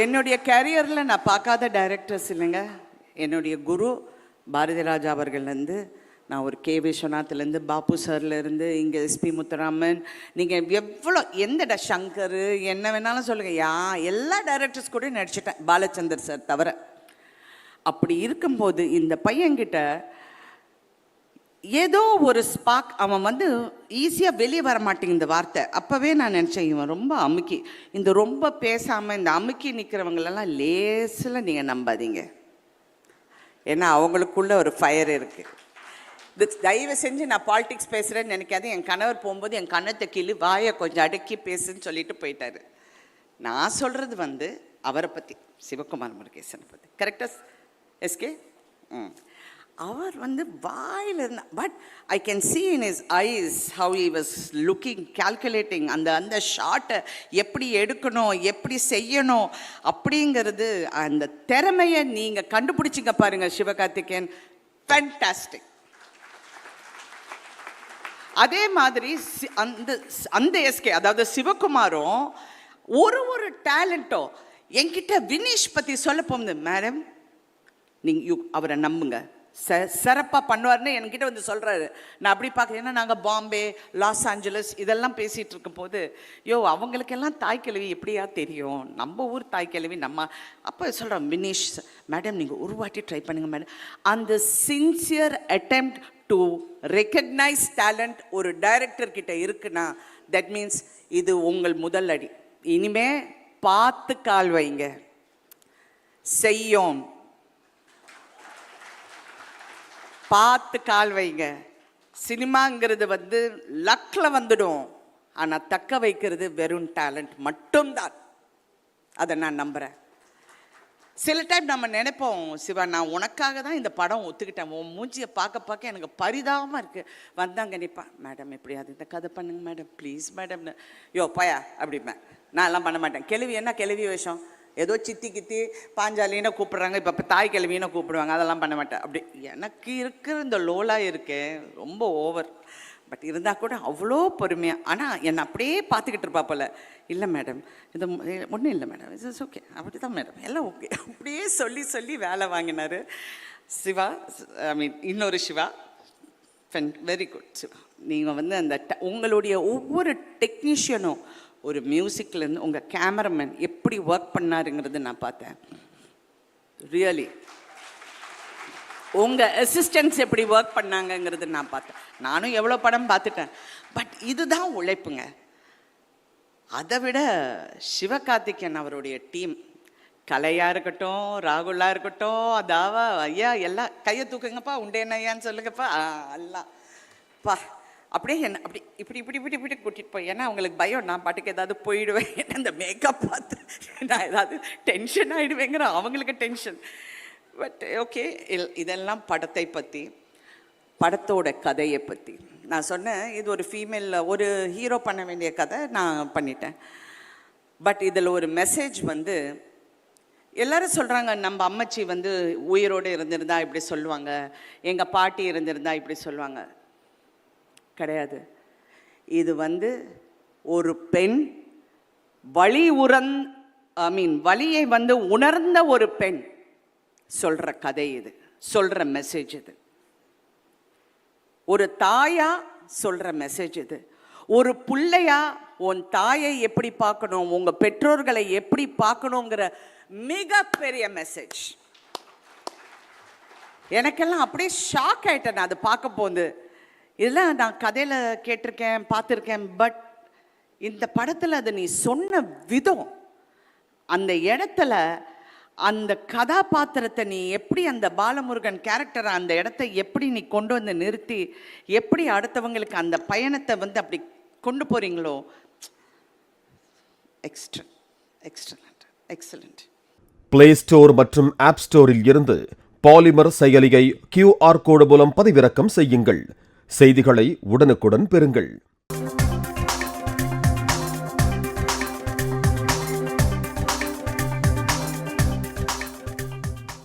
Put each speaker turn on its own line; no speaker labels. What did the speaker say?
என்னுடைய கேரியரில் நான் பார்க்காத டைரக்டர்ஸ் இல்லைங்க. என்னுடைய குரு பாரதி ராஜா அவர்கள்லேருந்து, நான் ஒரு கே விஸ்வநாத்லேருந்து, பாபு சார்லேருந்து, இங்கே எஸ்பி முத்துராமன், நீங்கள் எவ்வளோ எந்த சங்கர் என்ன வேணாலும் சொல்லுங்கள், எல்லா டைரக்டர்ஸ் கூட நடிச்சிட்டேன், பாலச்சந்தர் சார் தவிர. அப்படி இருக்கும்போது இந்த பையன்கிட்ட ஏதோ ஒரு ஸ்பார்க், அவன் வந்து ஈஸியாக வெளியே வர மாட்டேங்க இந்த வார்த்தை. அப்போவே நான் நினச்சேன், இவன் ரொம்ப அமுக்கி, இந்த ரொம்ப பேசாமல் இந்த அமுக்கி நிற்கிறவங்களெல்லாம் லேசில் நீங்கள் நம்பாதீங்க. ஏன்னா அவங்களுக்குள்ள ஒரு ஃபயர் இருக்குது. தயவு செஞ்சு நான் பாலிடிக்ஸ் பேசுகிறேன்னு நினைக்காது. என் கணவர் போகும்போது என் கண்ணத்தை கிள்ளி வாயை கொஞ்சம் அடக்கி பேசுன்னு சொல்லிட்டு போயிட்டாரு. நான் சொல்கிறது வந்து அவரை பற்றி, சிவகுமார் முருகேசனை பற்றி. கரெக்டாக எஸ்கே? அவர் வந்து வாயில் இருந்தால், but I can see in his eyes how he was looking, calculating. அந்த ஷாட்டை எப்படி எடுக்கணும், எப்படி செய்யணும் அப்படிங்கிறது, அந்த திறமையை நீங்கள் கண்டுபிடிச்சிங்க பாருங்கள் சிவகார்த்திகேயன். ஃபேண்டாஸ்டிக். அதே மாதிரி அந்த எஸ்கே, அதாவது சிவகுமாரும் ஒரு டேலண்ட்டோ என்கிட்ட வினீஷ் பற்றி சொல்ல போகுது. மேடம் நீங்கள் அவரை நம்புங்க, சிறப்பாக பண்ணுவார்னு என்கிட்ட வந்து சொல்கிறாரு. நான் அப்படி பார்க்குறேன். ஏன்னா நாங்கள் பாம்பே, லாஸ் ஏஞ்சலஸ் இதெல்லாம் பேசிகிட்டு இருக்கும் போது, அவங்களுக்கெல்லாம் தாய்க்கிழவி எப்படியா தெரியும், நம்ம ஊர் தாய்க்கிழவி நம்ம. அப்போ சொல்கிறோம், வினீஷ் மேடம் நீங்கள் ஒரு வாட்டி ட்ரை பண்ணுங்கள் மேடம். அந்த sincere attempt to recognise talent ஒரு டைரக்டர் கிட்ட இருக்குன்னா, தட் மீன்ஸ் இது உங்கள் முதல் அடி. இனிமே பார்த்து கால் வைங்க, செய்யும் பார்த்து கால் வைங்க. சினிமாங்கிறது வந்து லக்கில் வந்துடும், ஆனால் தக்க வைக்கிறது வெறும் டேலண்ட் மட்டும்தான். அதை நான் நம்புகிறேன். சில டைம் நம்ம நினைப்போம், சிவா நான் உனக்காக தான் இந்த படம் ஒத்துக்கிட்டேன், உன் மூஞ்சியை பார்க்க எனக்கு பரிதாபமாக இருக்குது. வந்தாங்க நிற்பா, மேடம் எப்படியாவது இந்த கதை பண்ணுங்க மேடம் ப்ளீஸ் மேடம்னு. பயா அப்படிப்பேன். நான் எல்லாம் பண்ண மாட்டேன். கேள்வி என்ன கேள்வி விஷயம், ஏதோ சித்தி கித்தி பாஞ்சாலின்னு கூப்பிட்றாங்க, இப்போ தாய் கிழவின்னு கூப்பிடுவாங்க, அதெல்லாம் பண்ண மாட்டேன். அப்படி எனக்கு இருக்கிற இந்த லோலாக இருக்கேன் ரொம்ப ஓவர். பட் இருந்தால் கூட அவ்வளோ பொறுமையாக. ஆனால் என்னை அப்படியே பார்த்துக்கிட்டு இருப்பா போல். இல்லை மேடம் இது ஒன்றும் இல்லை மேடம், இட்ஸ் ஓகே, அப்படி தான் மேடம் எல்லாம் ஓகே, அப்படியே சொல்லி வேலை வாங்கினார் சிவா. ஐ மீன் இன்னொரு சிவா, வெரி குட் சிவா. நீங்கள் வந்து அந்த உங்களுடைய ஒவ்வொரு டெக்னீஷியனும், ஒரு மியூசிக்லேருந்து உங்கள் கேமராமேன் எப்படி ஒர்க் பண்ணாருங்கிறது நான் பார்த்தேன். ரியலி உங்கள் அசிஸ்டன்ட்ஸ் எப்படி ஒர்க் பண்ணாங்கங்கிறது நான் பார்த்தேன். நானும் எவ்வளோ படம் பார்த்துட்டேன். பட் இதுதான் உழைப்புங்க. அதை விட சிவகார்த்திகேயன் அவருடைய டீம், கலையாக இருக்கட்டும், ராகுலாக இருக்கட்டும், அதாவா ஐயா எல்லாம் கையை தூக்குங்கப்பா, உண்டேன்னு ஐயான்னு சொல்லுங்கப்பா, எல்லாம் பா அப்படியே என்ன அப்படி இப்படி கூட்டிகிட்டு போய். ஏன்னா அவங்களுக்கு பயம், நான் பாட்டுக்கு ஏதாவது போயிடுவேன், ஏன்னா இந்த மேக்கப் பார்த்து நான் ஏதாவது டென்ஷன் ஆகிடுவேங்கிற அவங்களுக்கு டென்ஷன். பட் ஓகே, இதெல்லாம் படத்தை பற்றி, படத்தோட கதையை பற்றி நான் சொன்னேன். இது ஒரு ஃபீமேல், ஒரு ஹீரோ பண்ண வேண்டிய கதை நான் பண்ணிட்டேன். பட் இதில் ஒரு மெசேஜ் வந்து, எல்லோரும் சொல்கிறாங்க நம்ம அம்மச்சி வந்து உயிரோடு இருந்திருந்தா இப்படி சொல்லுவாங்க, எங்கள் பாட்டி இருந்திருந்தா இப்படி சொல்லுவாங்க. கிடையாது. இது வந்து ஒரு பெண் வலியை வந்து உணர்ந்த ஒரு பெண் சொல்கிற கதை இது, சொல்கிற மெசேஜ் இது. ஒரு தாயா சொல்கிற மெசேஜ் இது. ஒரு பிள்ளையா உன் தாயை எப்படி பார்க்கணும், உங்கள் பெற்றோர்களை எப்படி பார்க்கணுங்கிற மிகப்பெரிய மெசேஜ். எனக்கெல்லாம் அப்படியே ஷாக் ஆகிட்டேன் நான் அதை பார்க்க போது. இதெல்லாம் நான் கதையில் கேட்டிருக்கேன், பார்த்துருக்கேன். பட் இந்த படத்தில் அதை நீ சொன்ன விதம், அந்த இடத்துல அந்த கதாபாத்திரத்தை நீ எப்படி, அந்த பாலமுருகன் கேரக்டரை அந்த இடத்த எப்படி நீ கொண்டு வந்து நிறுத்தி, எப்படி அடுத்தவங்களுக்கு அந்த பயணத்தை வந்து அப்படி கொண்டு போகிறீங்களோ, எக்ஸலண்ட்.
பிளே ஸ்டோர் மற்றும் ஆப் ஸ்டோரில் இருந்து பாலிமர் செயலியை QR கோடு மூலம் பதிவிறக்கம் செய்யுங்கள். செய்திகளை உடனுக்குடன் பெறுங்கள்.